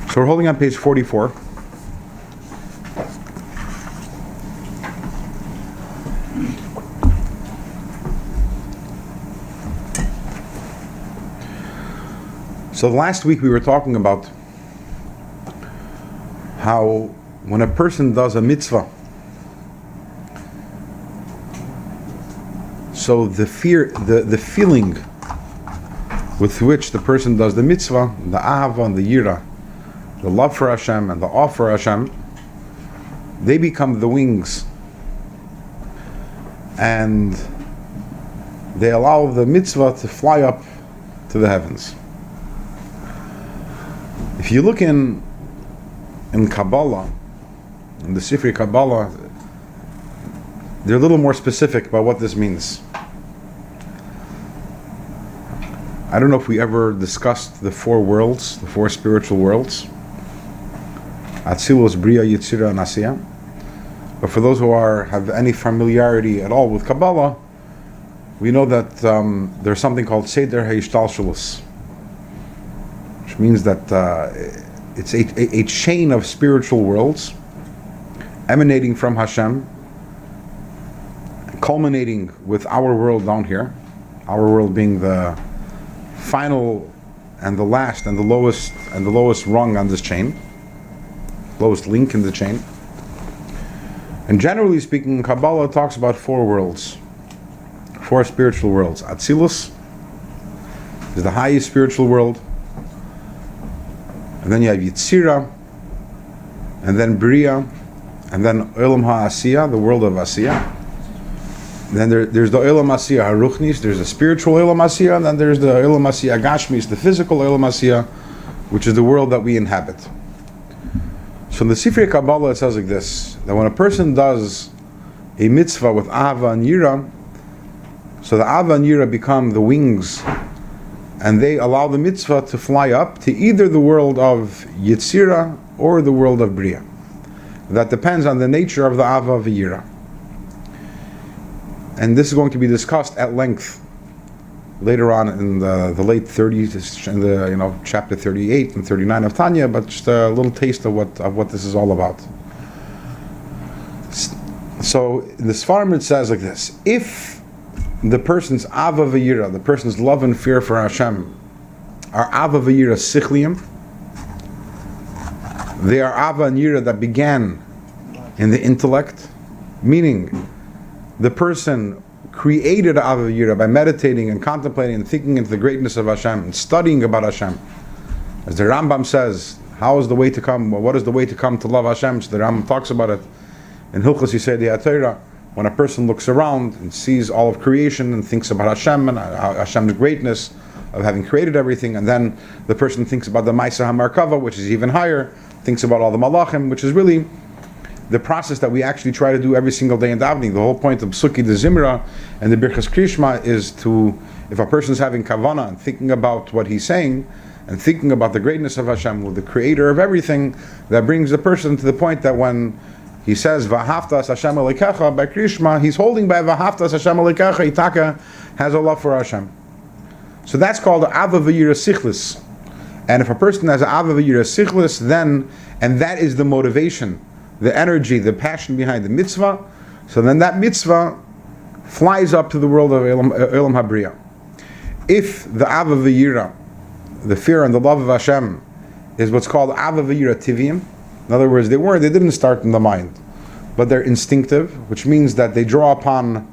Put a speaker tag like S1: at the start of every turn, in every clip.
S1: So we're holding on page 44. So last week we were talking about how when a person does a mitzvah, so the feeling with which the person does the mitzvah, the ahava and the yira, the love for Hashem and the awe for Hashem, they become the wings, and they allow the mitzvah to fly up to the heavens. If you look in Kabbalah, in the Sefirot Kabbalah, they're a little more specific about what this means. I don't know if we ever discussed the four worlds, the four spiritual worlds. Atzilus, Bria, Yetzira, and Asiya. But for those who have any familiarity at all with Kabbalah, we know that there's something called Seder HaYishtalshelus, which means that it's a chain of spiritual worlds emanating from Hashem, culminating with our world down here, our world being the final and the last and the lowest rung on this chain, lowest link in the chain. And generally speaking, Kabbalah talks about four worlds, four spiritual worlds. Atzilus is the highest spiritual world, and then you have Yetzira, and then Bria, and then Olam HaAsiya, the world of Asiya. And then there's the Olam Asiya HaRuchnis, there's the spiritual Olam Asiya, and then there's the Olam Asiya Gashmis, the physical Olam Asiya, which is the world that we inhabit. So in the Sefirot Kabbalah it says like this, that when a person does a mitzvah with Ahava and Yira, so the Ahava and Yira become the wings, and they allow the mitzvah to fly up to either the world of Yetzira or the world of Bria. That depends on the nature of the Ahava of Yira. And this is going to be discussed at length later on in the late 30s, in the chapter 38 and 39 of Tanya, but just a little taste of what this is all about. So in the Sefirot it says like this: if the person's Ava v'yira, the person's love and fear for Hashem, are Ava v'yira sichliim, they are Ava and Yira that began in the intellect, meaning the person created Ava v'yira by meditating and contemplating and thinking into the greatness of Hashem and studying about Hashem. As the Rambam says, how is the way to come? What is the way to come to love Hashem? So the Rambam talks about it in Hilchos Yisei Torah. When a person looks around and sees all of creation and thinks about Hashem and Hashem's greatness of having created everything, and then the person thinks about the Maisa HaMarkava, which is even higher, thinks about all the Malachim, which is really the process that we actually try to do every single day in davening. The whole point of Psuki de Zimra and the Birchas Krishma is to, if a person is having kavanah and thinking about what he's saying and thinking about the greatness of Hashem, with the creator of everything, that brings the person to the point that when he says V'ahavtas Hashem Elokecha by Krishma, he's holding by V'ahavtas Hashem Elokecha, Itaka has a love for Hashem. So that's called Ava V'yira Sichlis. And if a person has Ava V'yira Sichlis, then, and that is the motivation, the energy, the passion behind the mitzvah, so then that mitzvah flies up to the world of Olam HaBriya. If the Ava V'yira, the fear and the love of Hashem, is what's called Ava V'yira Tivim, in other words, they didn't start in the mind, but they're instinctive, which means that they draw upon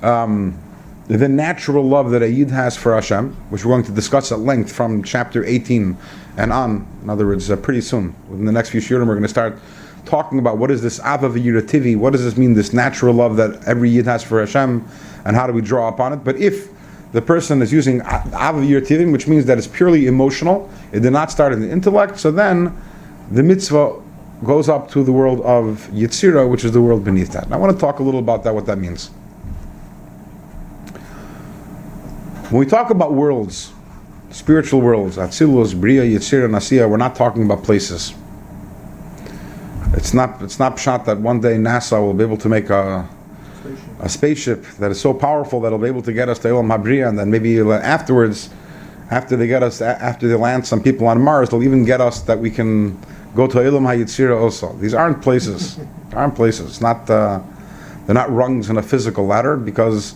S1: the natural love that a Yid has for Hashem, which we're going to discuss at length from chapter 18 and on. In other words, pretty soon, within the next few shiurim, we're going to start talking about what is this Ava V'yira Tivi, what does this mean, this natural love that every Yid has for Hashem, and how do we draw upon it. But if the person is using Ava V'yira Tivi, which means that it's purely emotional, it did not start in the intellect, so then the mitzvah goes up to the world of Yetzira, which is the world beneath that. And I want to talk a little about that, what that means. When we talk about worlds, spiritual worlds, Atzilus, Bria, Yetzira, and Asiya, we're not talking about places. It's not pshat that one day NASA will be able to make a spaceship that is so powerful that it'll be able to get us to Olam HaBriya, and then maybe afterwards After they land some people on Mars, they'll even get us that we can go to Elam HaYitzira also. These aren't places. It's not, they're not rungs in a physical ladder, because,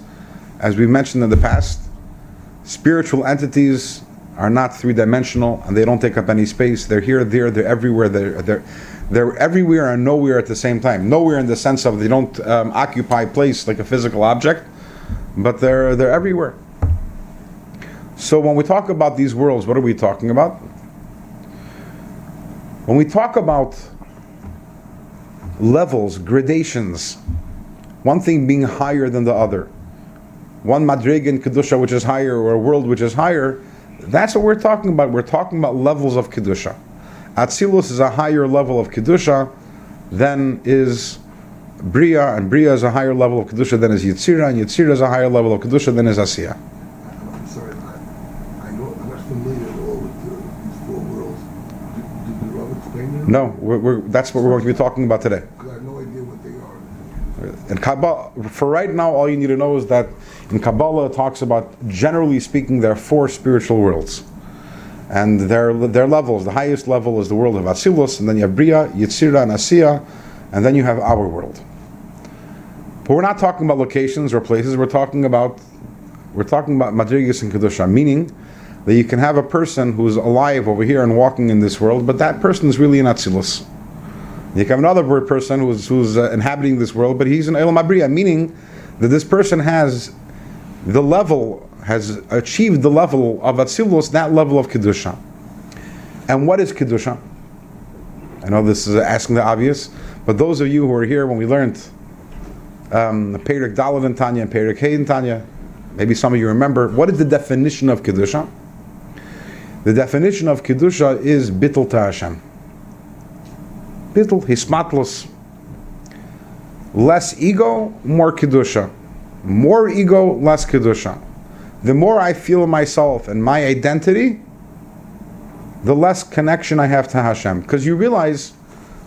S1: as we mentioned in the past, spiritual entities are not three-dimensional, and they don't take up any space. They're here, they're everywhere. They're everywhere and nowhere at the same time. Nowhere in the sense of they don't occupy place like a physical object, but they're everywhere. So when we talk about these worlds, what are we talking about? When we talk about levels, gradations, one thing being higher than the other, one madrig in Kedusha which is higher, or a world which is higher, that's what we're talking about. We're talking about levels of Kedusha. Atzilus is a higher level of Kedusha than is Bria, and Bria is a higher level of Kedusha than is Yitzira, and Yitzira is a higher level of Kedusha than is Asiya.
S2: I'm sorry, I'm not familiar at all with these four worlds. Did the Rabbi explain them?
S1: No, that's what we're going to be talking about today.
S2: Because I have no idea what they are.
S1: In Kabbalah, for right now, all you need to know is that in Kabbalah it talks about, generally speaking, there are four spiritual worlds. And their levels. The highest level is the world of Atzilus, and then you have Bria, Yitzira, and Asiya, and then you have our world. But we're not talking about locations or places. We're talking about Madrigas and Kedusha, meaning that you can have a person who's alive over here and walking in this world, but that person is really in Atzilus. You can have another person who's inhabiting this world, but he's in Elam HaBria, meaning that this person has achieved the level of Atzilus, that level of Kedusha. And what is Kedusha? I know this is asking the obvious, but those of you who were here when we learned Perek Dalet in Tanya and Perek Hey in Tanya, maybe some of you remember, what is the definition of Kedusha? The definition of Kedusha is Bittul to Hashem. Bittul, Hismatlos. Less ego, more Kedusha. More ego, less Kedusha. The more I feel myself and my identity, the less connection I have to Hashem. Because you realize,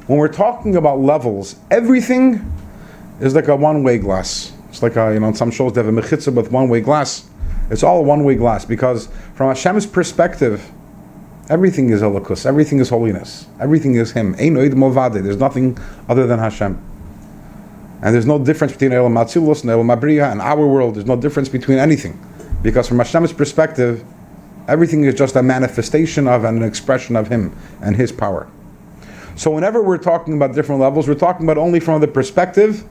S1: when we're talking about levels, everything is like a one-way glass. It's like in some shows they have a mechitza with one-way glass. It's all a one-way glass, because from Hashem's perspective, everything is elokus, everything is holiness, everything is Him. Ein oid movade. There's nothing other than Hashem. And there's no difference between Elam Atzilus and Elam HaBria and our world. There's no difference between anything. Because from Hashem's perspective, everything is just a manifestation of and an expression of Him and His power. So whenever we're talking about different levels, we're talking about only from the perspective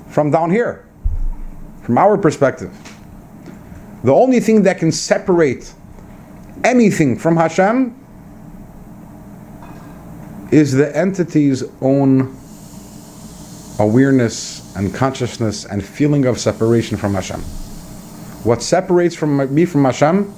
S1: from down here, from our perspective. The only thing that can separate anything from Hashem is the entity's own awareness and consciousness and feeling of separation from Hashem. What separates me from Hashem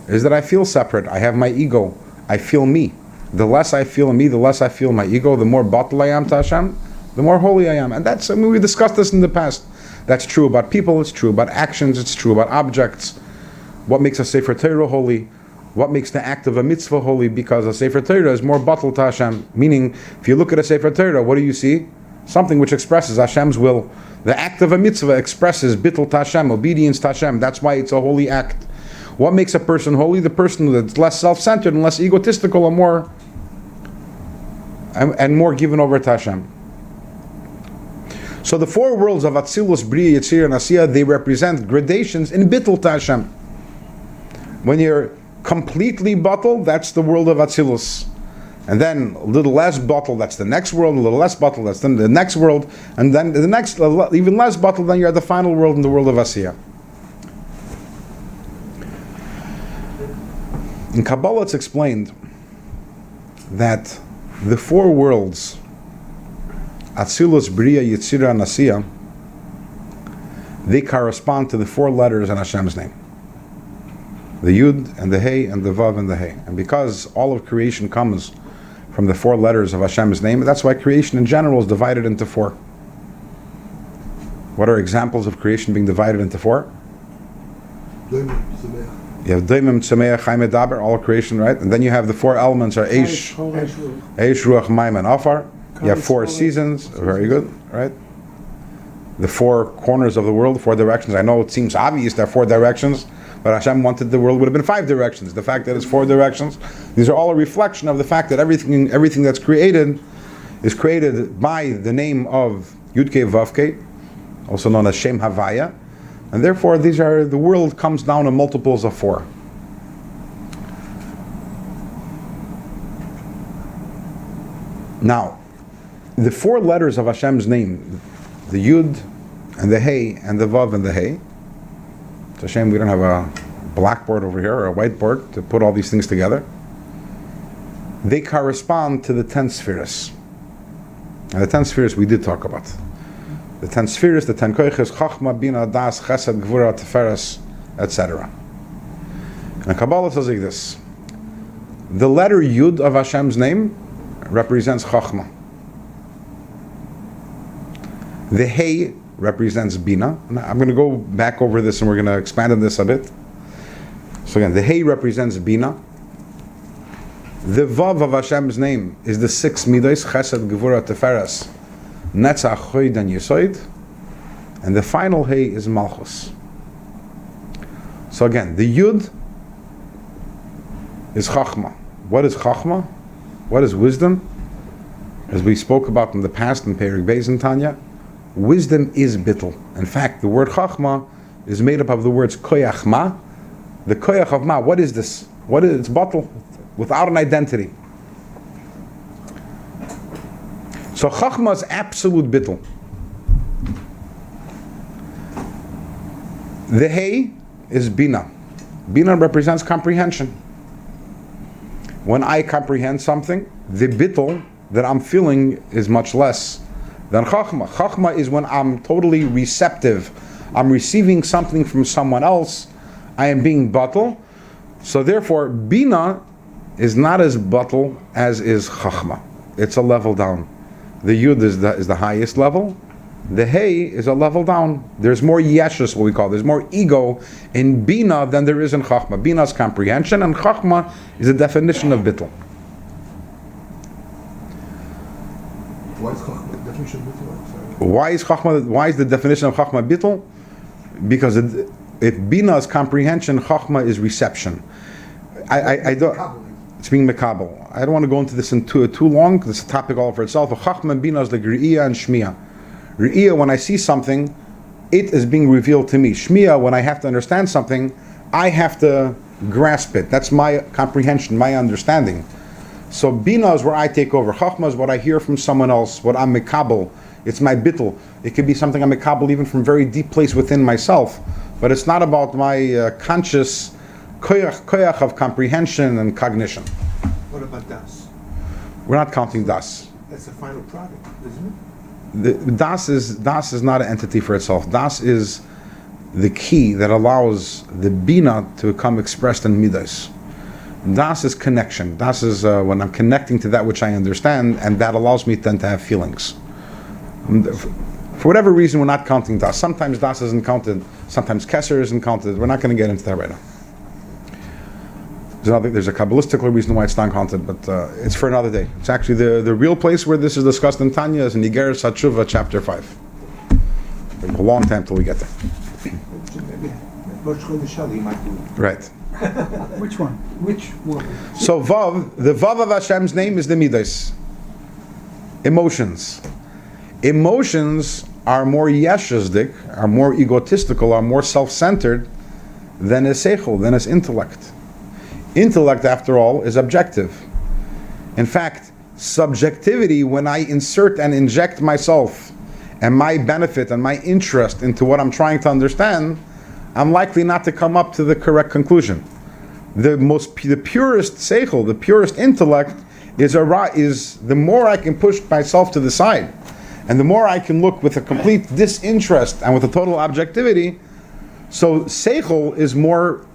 S1: is that I feel separate. I have my ego. I feel me. The less I feel me, the less I feel my ego, the more batal I am to Hashem, the more holy I am. And we discussed this in the past. That's true about people, it's true about actions, it's true about objects. What makes a Sefer Torah holy? What makes the act of a mitzvah holy? Because a Sefer Torah is more batal to Hashem. Meaning, if you look at a Sefer Torah, what do you see? Something which expresses Hashem's will. The act of a mitzvah expresses bittul to Hashem, obedience to Hashem. That's why it's a holy act. What makes a person holy? The person that's less self-centered and less egotistical and more given over to Hashem. So the four worlds of Atzilus, Bria, Yitzir, and Asiya, they represent gradations in bittul to Hashem. When you're completely batal, that's the world of Atzilus. And then a little less batal, that's the next world, a little less batal, that's then the next world, and then the next, even less batal, then you're at the final world in the world of Asiya. In Kabbalah it's explained that the four worlds, Atzilus, Bria, Yitzira, and Asiya, they correspond to the four letters in Hashem's name. The Yud, and the Hey, and the Vav, and the Hey. And because all of creation comes from the four letters of Hashem's name, that's why creation in general is divided into four. What are examples of creation being divided into four? You have Daimim, Tzemeach, Chaim, Daber, all creation, right? And then you have the four elements are Eish, Ruach, Maim, and Afar. You have four seasons, very good, right? The four corners of the world, four directions. I know it seems obvious there are four directions, But Hashem wanted the world would have been 5 directions. The fact that it's 4 directions, these are all a reflection of the fact that everything that's created is created by the name of Yudke Vavke, also known as Shem Havaya, and therefore the world comes down in multiples of 4. Now, the 4 letters of Hashem's name, the Yud and the Hey and the Vav and the Hey. It's a shame we don't have a blackboard over here or a whiteboard to put all these things together. They correspond to the 10 spheres. And the 10 spheres we did talk about. The 10 spheres, the 10 koiches, Chachma, Bina, Das, Chesed, Gvura, Teferes, etc. And the Kabbalah says like this. The letter Yud of Hashem's name represents Chachma. The Hey represents Bina. Now, I'm going to go back over this and we're going to expand on this a bit. So again, the Hey represents Bina. The Vav of Hashem's name is the 6 Midos, Chesed, Gevura, Teferes, Netzach, Chod, and Yesod. And the final Hey is Malchus. So again, the Yud is Chachma. What is Chachma? What is wisdom? As we spoke about in the past in Perik Beis and Tanya, wisdom is bittul. In fact, the word Chachma is made up of the words Koyach Ma. The Koyach of Ma, what is this? What is it's bittul, without an identity. So Chachma is absolute bittul. The Hey is Bina. Bina represents comprehension. When I comprehend something, the bittul that I'm feeling is much less than Chachma. Chachma is when I'm totally receptive. I'm receiving something from someone else. I am being bittul. So therefore, Bina is not as bittul as is Chachma. It's a level down. The Yud is the highest level. The Hey is a level down. There's more yeshus, what we call. There's more ego in Bina than there is in Chachma. Bina is comprehension, and Chachma is a definition of bittul.
S2: Why is Chachma the definition of bittul?
S1: Why is the definition of Chachma bittul? Because if Bina is comprehension, Chachma is reception. I don't. It's being mekabel. I don't want to go into this too long. This is a topic all for itself. Chachma and Bina is like Re'iyah and Shmiya. Re'iyah, when I see something, it is being revealed to me. Shmiya, when I have to understand something, I have to grasp it. That's my comprehension, my understanding. So Bina is where I take over. Chachma is what I hear from someone else, what I'm mekabel. It's my bittul. It could be something I'm mekabel even from very deep place within myself. But it's not about my conscious koyach of comprehension and cognition.
S3: What about Das?
S1: We're not counting Das.
S3: That's the final product, isn't it?
S1: Das is not an entity for itself. Das is the key that allows the Bina to become expressed in Midas. Das is connection. Das is when I'm connecting to that which I understand, and that allows me then to have feelings. For whatever reason, we're not counting Das. Sometimes Das isn't counted. Sometimes Kesser isn't counted. We're not going to get into that right now. There's a Kabbalistic reason why it's not counted, but it's for another day. It's actually the real place where this is discussed in Tanya is in Igeres HaTshuva, chapter 5. A long time till we get there. Right.
S3: Which one? Which one?
S1: So Vav, the Vav of Hashem's name is the Midas. Emotions. Emotions are more yeshazdik, are more egotistical, are more self-centered than is seichel, than is intellect. Intellect, after all, is objective. In fact, subjectivity, when I insert and inject myself and my benefit and my interest into what I'm trying to understand, I'm likely not to come up to the correct conclusion. The purest seichel, the purest intellect, is the more I can push myself to the side, and the more I can look with a complete disinterest and with a total objectivity. So seichel is more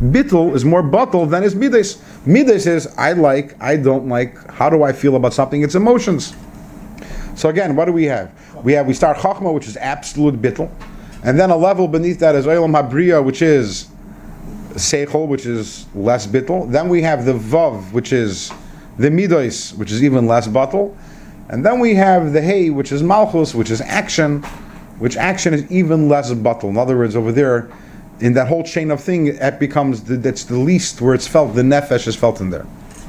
S1: bittul, is more battle than is midas. Midas is I like, I don't like, how do I feel about something? It's emotions. So again, what do we have? We start chachma, which is absolute bittul, and then a level beneath that is olam habriya, which is seichel, which is less bittul. Then we have the vav, which is the midas, which is even less battle, and then we have the hey, which is malchus, which is action, which action is even less battle. In other words, over there, in that whole chain of thing, it becomes that's the least where it's felt. The nefesh is felt in there.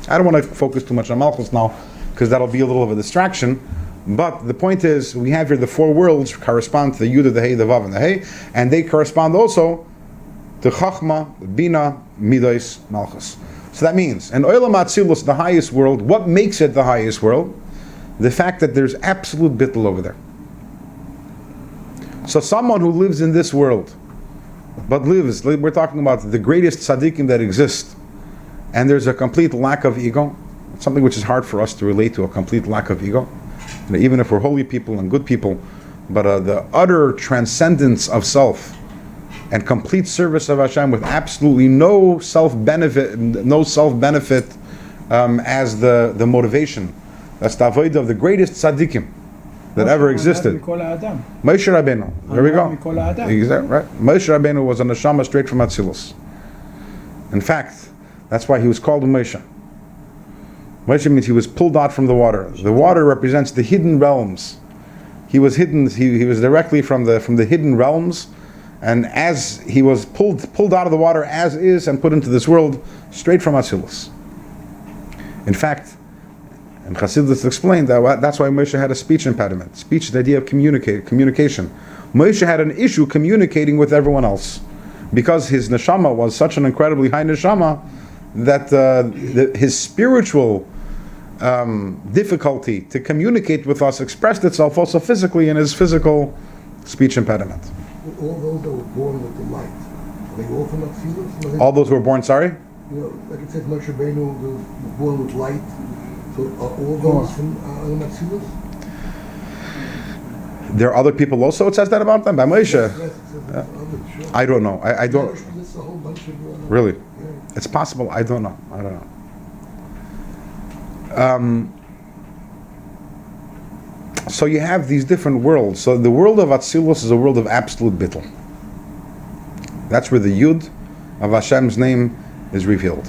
S1: I don't want to focus too much on Malchus now, because that'll be a little of a distraction. But the point is, we have here the four worlds correspond to the Yud, the Hey, the Vav, and the Hey, and they correspond also to Chachma, Bina, Midos, Malchus. So that means, in Olam Atzilus, the highest world, what makes it the highest world? The fact that there's absolute bittul over there. So someone who lives in this world, but lives, we're talking about the greatest tzaddikim that exist, and there's a complete lack of ego, something which is hard for us to relate to, a complete lack of ego, even if we're holy people and good people, but the utter transcendence of self, and complete service of Hashem with absolutely no self-benefit as the motivation. That's the avodah of the greatest tzaddikim that ever existed. Moshe Rabbeinu. There we go. Exactly right. Moshe Rabbeinu was a neshama straight from Atzilus. In fact, that's why he was called Moshe. Moshe means he was pulled out from the water. The water represents the hidden realms. He was hidden. He was directly from the hidden realms. And as he was pulled out of the water as is and put into this world, straight from Atzilus. In fact, and Chassidus explained that's why Moshe had a speech impediment. Speech is the idea of communication. Moshe had an issue communicating with everyone else because his neshama was such an incredibly high neshama that his spiritual difficulty to communicate with us expressed itself also physically in his physical speech impediment.
S2: All those that were born with the light, are they all from Atzilus?
S1: All those who were born, sorry?
S2: You know, like it says, Moshe Rabbeinu was born with light. So are all those from Atzilus?
S1: There are other people also, it says that about them, by Moshe?
S2: Yes, it says others, sure.
S1: I don't know. I don't...
S2: There's a whole bunch of...
S1: Really?
S2: Yeah.
S1: It's possible. I don't know. So you have these different worlds. So the world of Atzilus is a world of absolute bittul. That's where the Yud of Hashem's name is revealed.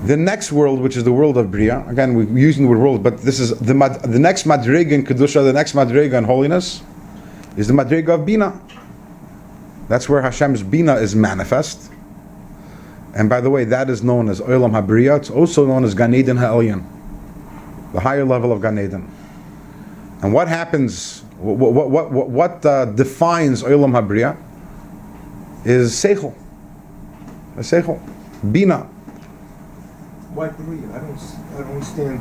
S1: The next world, which is the world of Bria, again we're using the word world, but this is the next Madrega in Kedusha, the next Madrega in holiness, is the Madrega of Bina. That's where Hashem's Bina is manifest. And by the way, that is known as Olam HaBriya. It's also known as Gan Eden HaElyon, the higher level of Gan Eden. And what happens, what defines Olam HaBriya is Seichel. Seichel. Bina.
S3: Why Bria? I don't understand.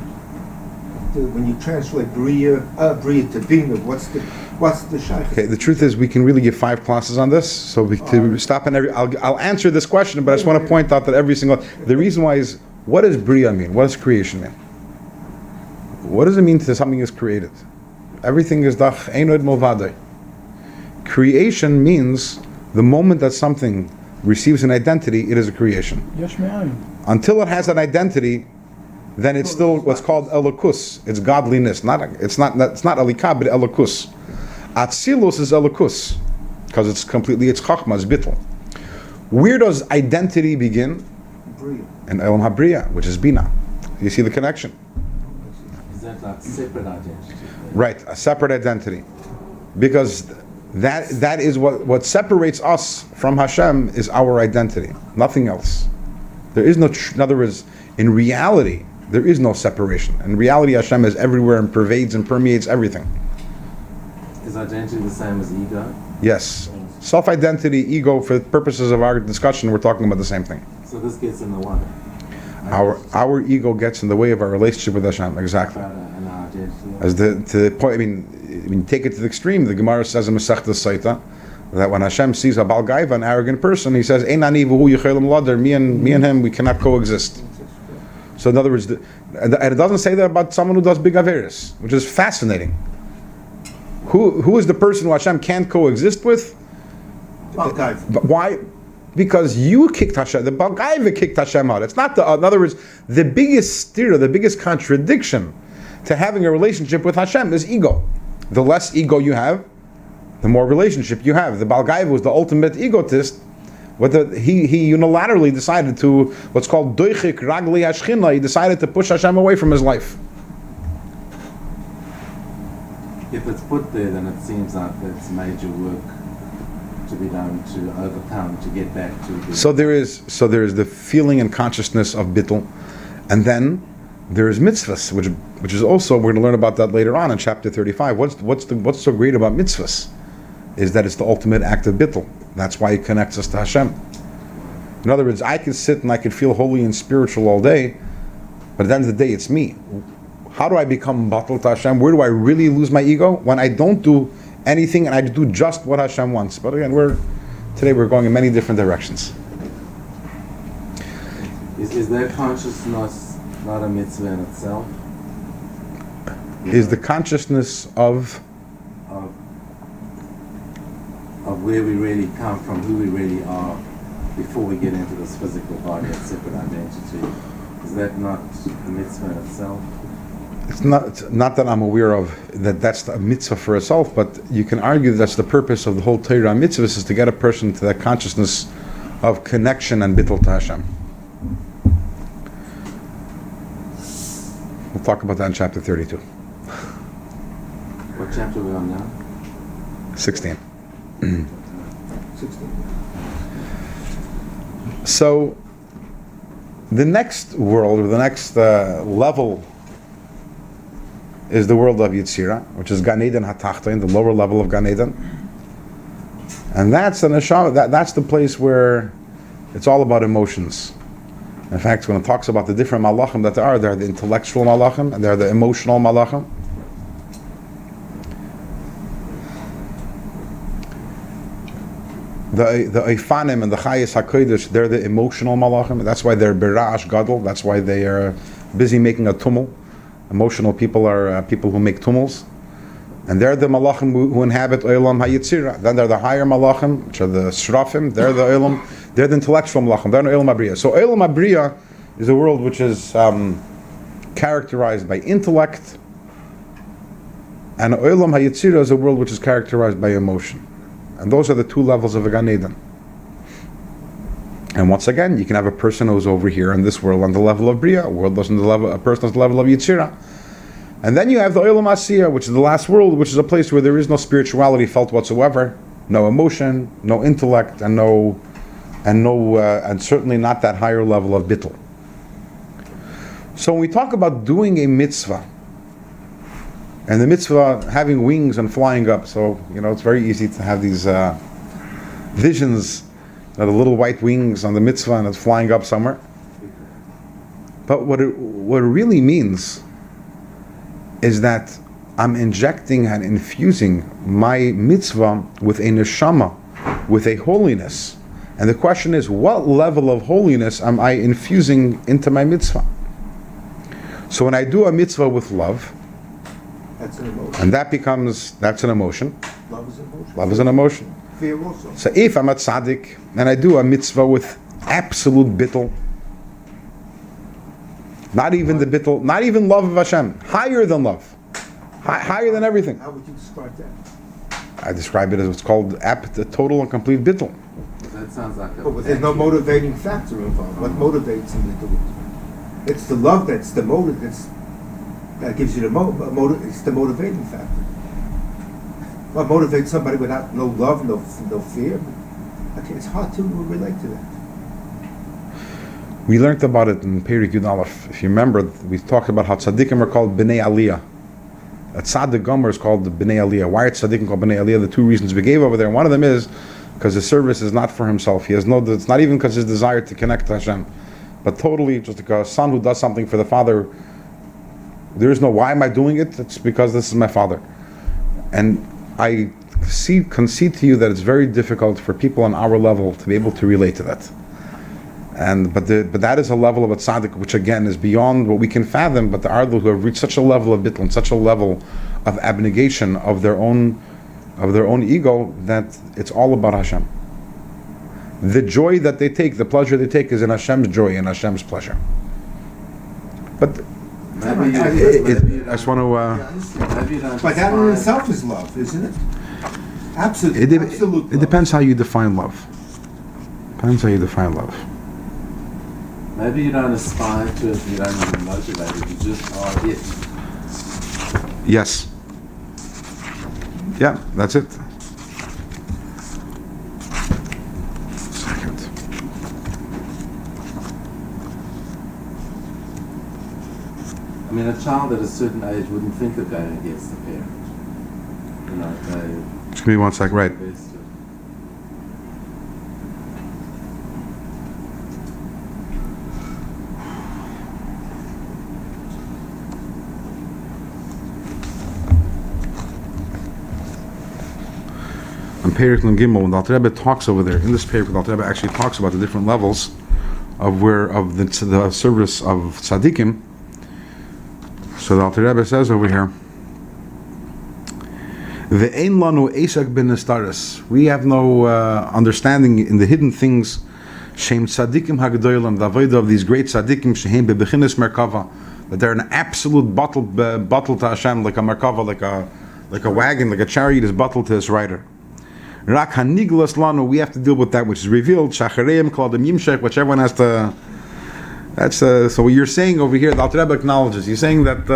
S3: When you translate Bria to Bina, what's the shaykh?
S1: Okay, the truth is we can really give 5 classes on this. So to stop and I'll answer this question, but I just want to point out that the reason why is, what does Bria mean? What does creation mean? What does it mean that something is created? Everything is dach einod milvadei. Creation means the moment that something receives an identity, it is a creation. Until it has an identity, then it's still what's called elokus. It's godliness. It's not elikah, but elokus. Atzilus is elokus because it's chachma, it's bittul. Where does identity begin?
S3: Bria.
S1: In Olam HaBriya, which is Bina. You see the connection?
S4: Is that like separate identity?
S1: Right, a separate identity, because that is what separates us from Hashem is our identity, nothing else. There is no, in other words, in reality, there is no separation. In reality, Hashem is everywhere and pervades and permeates everything.
S4: Is identity the same as ego?
S1: Yes. Self-identity, ego, for purposes of our discussion, we're talking about the same thing.
S4: So this gets in the way.
S1: Our ego gets in the way of our relationship with Hashem, exactly.
S4: And our identity.
S1: As to the point, I mean, take it to the extreme. The Gemara says in Masechta Saita that when Hashem sees a Baal Gaiva, an arrogant person, He says, "Ein ani v'hu yichelim lader." Me and him, we cannot coexist. So in other words, and it doesn't say that about someone who does big averis, which is fascinating. Who is the person who Hashem can't coexist with?
S3: Baal Gaiva.
S1: But why? Because you kicked Hashem. The Baal Gaiva kicked Hashem out. It's not in other words, the biggest stira, the biggest contradiction to having a relationship with Hashem is ego. The less ego you have, the more relationship you have. The Baal Gaiva was the ultimate egotist. He unilaterally decided to what's called doichik ragli hashchina. He decided to push Hashem away from his life.
S4: If it's put there, then it seems like that's major work to be done to overcome, to get back to the...
S1: So there is the feeling and consciousness of bittul, and then there is mitzvahs, which is also, we're going to learn about that later on in chapter 35. What's so great about mitzvahs is that it's the ultimate act of bittul. That's why it connects us to Hashem. In other words, I can sit and I can feel holy and spiritual all day, but at the end of the day, it's me. How do I become batal to Hashem? Where do I really lose my ego? When I don't do anything and I do just what Hashem wants. But again, today we're going in many different directions.
S4: Is there consciousness not a mitzvah in itself?
S1: Is the consciousness of
S4: where we really come from, who we really are, before we get into this physical body and separate identity, is that not a mitzvah in itself?
S1: It's not that I'm aware of that's a mitzvah for itself, but you can argue that's the purpose of the whole Torah mitzvahs, is to get a person to that consciousness of connection and bittul to Hashem. We'll talk about that in chapter 32.
S4: What chapter are we on now?
S1: 16.
S3: 16.
S1: So, the next world, or the next level, is the world of Yetzirah, which is Gan Eden HaTachton, the lower level of Gan Eden. And that's that's the place where it's all about emotions. In fact, when it talks about the different malachim that there are the intellectual malachim, and there are the emotional malachim. The Eifanim and the Chayes HaKodesh, they're the emotional malachim. That's why they're Berash Gadol. That's why they are busy making a tumul. Emotional people are people who make tumults. And they're the malachim who inhabit Olam HaYetzirah. Then they're the higher malachim, which are the Shrafim. They're the intellectual malachim. They're the Olam HaBriya. So Olam HaBriya is a world which is characterized by intellect. And Olam HaYetzirah is a world which is characterized by emotion. And those are the two levels of a Gan Eden. And once again, you can have a person who's over here in this world on the level of Bria, a person on the level of Yetzirah. And then you have the Olam Asiyah, which is the last world, which is a place where there is no spirituality felt whatsoever, no emotion, no intellect, and certainly not that higher level of bittul. So when we talk about doing a mitzvah, and the mitzvah having wings and flying up, so it's very easy to have these visions, the little white wings on the mitzvah and it's flying up somewhere. But what it really means is that I'm injecting and infusing my mitzvah with a neshama, with a holiness. And the question is, what level of holiness am I infusing into my mitzvah? So when I do a mitzvah with love,
S3: That's an emotion.
S1: and that's an emotion.
S3: Love is emotion.
S1: Love is an emotion.
S3: Fear also.
S1: So if I'm a tzaddik and I do a mitzvah with absolute bittul, not even the bittul, not even love of Hashem, higher than love, higher than everything.
S3: How would you describe that?
S1: I describe it as what's called the total and complete bittul.
S4: That sounds like
S3: But there's no motivating factor involved. What motivates him to do it? It's the love that's the motive. That gives you the motive. It's the motivating factor. What motivates somebody without no love, no fear? Okay, it's hard to relate to that.
S1: We learned about it in Perek Yud Aleph. If you remember, we talked about how tzaddikim are called b'nei aliyah. A tzaddik gomer is called b'nei aliyah. Why are tzaddikim called b'nei aliyah? The two reasons we gave over there. One of them is because his service is not for himself. It's not even because his desire to connect to Hashem, but totally just like a son who does something for the father. There is no why am I doing it? It's because this is my father. And I concede to you that it's very difficult for people on our level to be able to relate to that. But that is a level of a tzaddik which again is beyond what we can fathom. But there are those who have reached such a level of bittul, such a level of abnegation of their own ego, that it's all about Hashem. The joy that they take, the pleasure they take, is in Hashem's joy and Hashem's pleasure. But I just want to.
S3: But that in itself is love, isn't it? Absolutely.
S1: It depends how you define love. Depends how you define love.
S4: Maybe you don't aspire to it, you don't even motivate it, you just are it.
S1: Yes. Yeah, that's it.
S4: I mean, a child at a certain age wouldn't think of going against the parent. You know, they...
S1: Just give me one sec, right. On Perek Nun Gimel, when the Alter Rebbe talks over there, in this Perek, the Alter Rebbe actually talks about the different levels of the service of tzaddikim. So the Alter Rebbe says over here, Ve'ein lanu esak ben nestaris. We have no understanding in the hidden things. Shem tzaddikim hagdolim, the avodah of these great tzaddikim, shehem bebechinas merkava, that they're an absolute bottle to Hashem, like a merkava, like a wagon, like a chariot is bottled to its rider. Rak haniglas lanu, we have to deal with that which is revealed. Shachareim kladim yimshech, which everyone has to. That's so. What you're saying over here, the Alter Rebbe acknowledges. You're saying that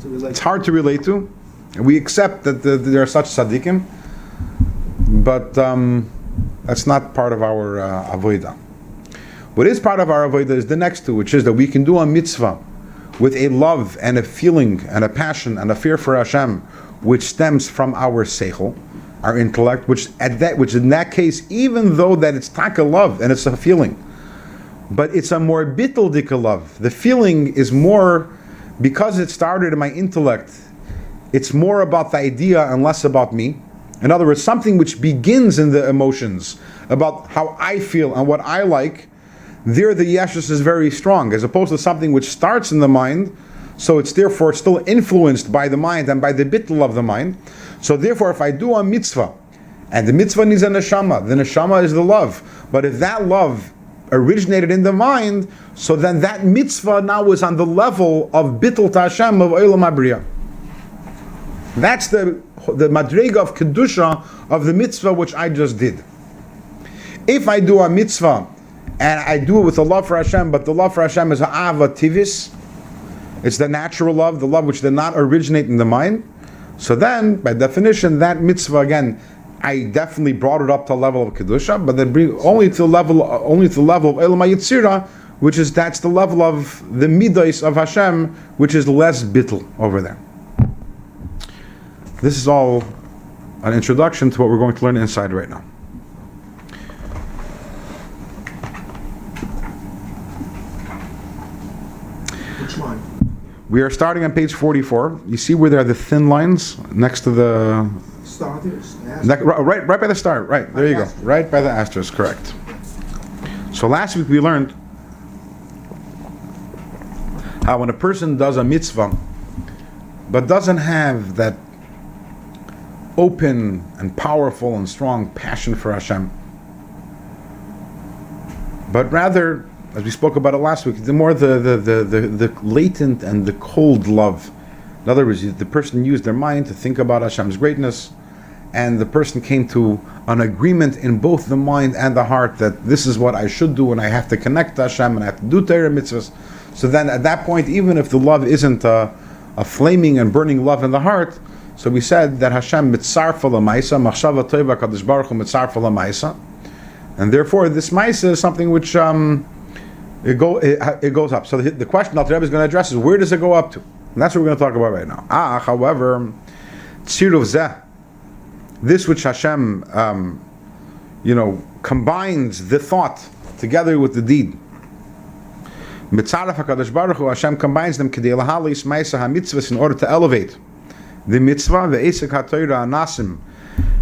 S1: it's hard to relate to, and we accept that there are such tzaddikim, but that's not part of our avodah. What is part of our avodah is the next two, which is that we can do a mitzvah with a love and a feeling and a passion and a fear for Hashem, which stems from our seichel, our intellect, which in that case, even though that it's taka love and it's a feeling, but it's a more bittul dika love. The feeling is more, because it started in my intellect, it's more about the idea and less about me. In other words, something which begins in the emotions, about how I feel and what I like, there the yeshus is very strong, as opposed to something which starts in the mind, so it's therefore still influenced by the mind and by the bittul of the mind. So therefore, if I do a mitzvah, and the mitzvah needs a neshama, the neshama is the love. But if that love originated in the mind, so then that mitzvah now is on the level of bittul to Hashem of Olam Abriya. That's the madrega of kedusha of the mitzvah which I just did. If I do a mitzvah and I do it with a love for Hashem, but the love for Hashem is ha'ava tivis, it's the natural love, the love which did not originate in the mind. So then, by definition, that mitzvah again, I definitely brought it up to a level of kedusha, but then bring only to the level of Elam HaYetzirah, which is that's the level of the midos of Hashem, which is less bittul over there. This is all an introduction to what we're going to learn inside right now.
S2: Which line?
S1: We are starting on page 44. You see where there are the thin lines next to the... Right by the start, right, there you go. Right by the asterisk, correct. So last week we learned how when a person does a mitzvah, but doesn't have that open and powerful and strong passion for Hashem, but rather, as we spoke about it last week, the more the latent and the cold love. In other words, the person used their mind to think about Hashem's greatness, and the person came to an agreement in both the mind and the heart that this is what I should do, and I have to connect to Hashem, and I have to do Torah mitzvahs. So then at that point, even if the love isn't a flaming and burning love in the heart, so we said that Hashem mitzarfa l'maisa, machshava tova kadosh baruch hu mitzarfa l'maisa, and therefore this maisa is something which it goes up. So the question that the Rebbe is going to address is, where does it go up to? And that's what we're going to talk about right now. However, tziruf zeh, this which Hashem, combines the thought together with the deed. Mitzaref HaKadosh Baruch Hu, Hashem combines them k'dei lahalis ma'aseh hamitzvahs, in order to elevate the mitzvah, ve'esek ha'torah anasim,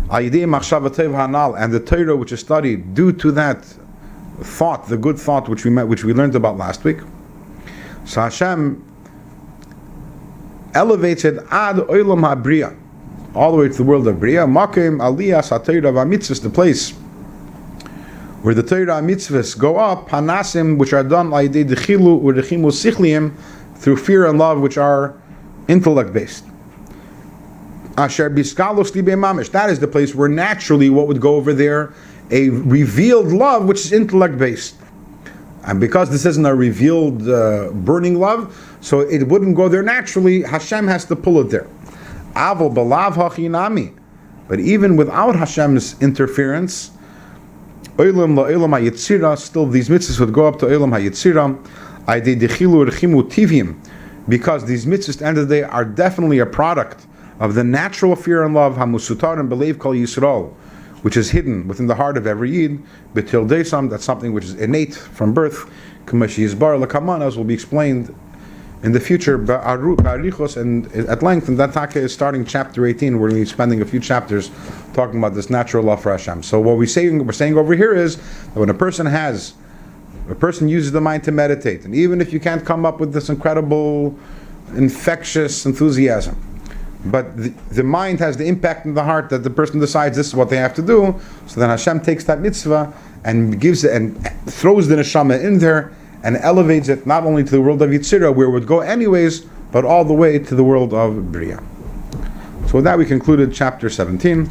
S1: ayidei machshava tov hanal, and the Torah which is studied due to that thought, the good thought which we learned about last week. So Hashem elevates it ad olam ha'briya, all the way to the world of Briya, Makim Aliyas HaTorah VaMitzvahs, the place where the Torah mitzvahs go up, Hanasim, which are done Aidei Dechilu or Dechimu Sichliim, through fear and love, which are intellect based. Asher Biskalos Libei Mamish, that is the place where naturally what would go over there, a revealed love which is intellect based. And because this isn't a revealed burning love, so it wouldn't go there naturally. Hashem has to pull it there. Avol balav hachinami, but even without Hashem's interference, olam la'olam hayitzira, still these mitzvahs would go up to olam hayitzira. Aidei dechilu rechimu tivim, because these mitzvahs at the end of the day are definitely a product of the natural fear and love, hamusutar and believe kol Yisrael, which is hidden within the heart of every Yid, betil desam, that's something which is innate from birth, kamashi yizbar lakaman, as will be explained in the future, ba'arichos, and at length, and that taka is starting chapter 18. We're going to be spending a few chapters talking about this natural love for Hashem. So what we're saying over here is that when a person uses the mind to meditate, and even if you can't come up with this incredible, infectious enthusiasm, but the mind has the impact in the heart that the person decides this is what they have to do, so then Hashem takes that mitzvah and gives it and throws the neshama in there, and elevates it not only to the world of Yitzira, where it would go anyways, but all the way to the world of Bria. So with that we concluded chapter 17.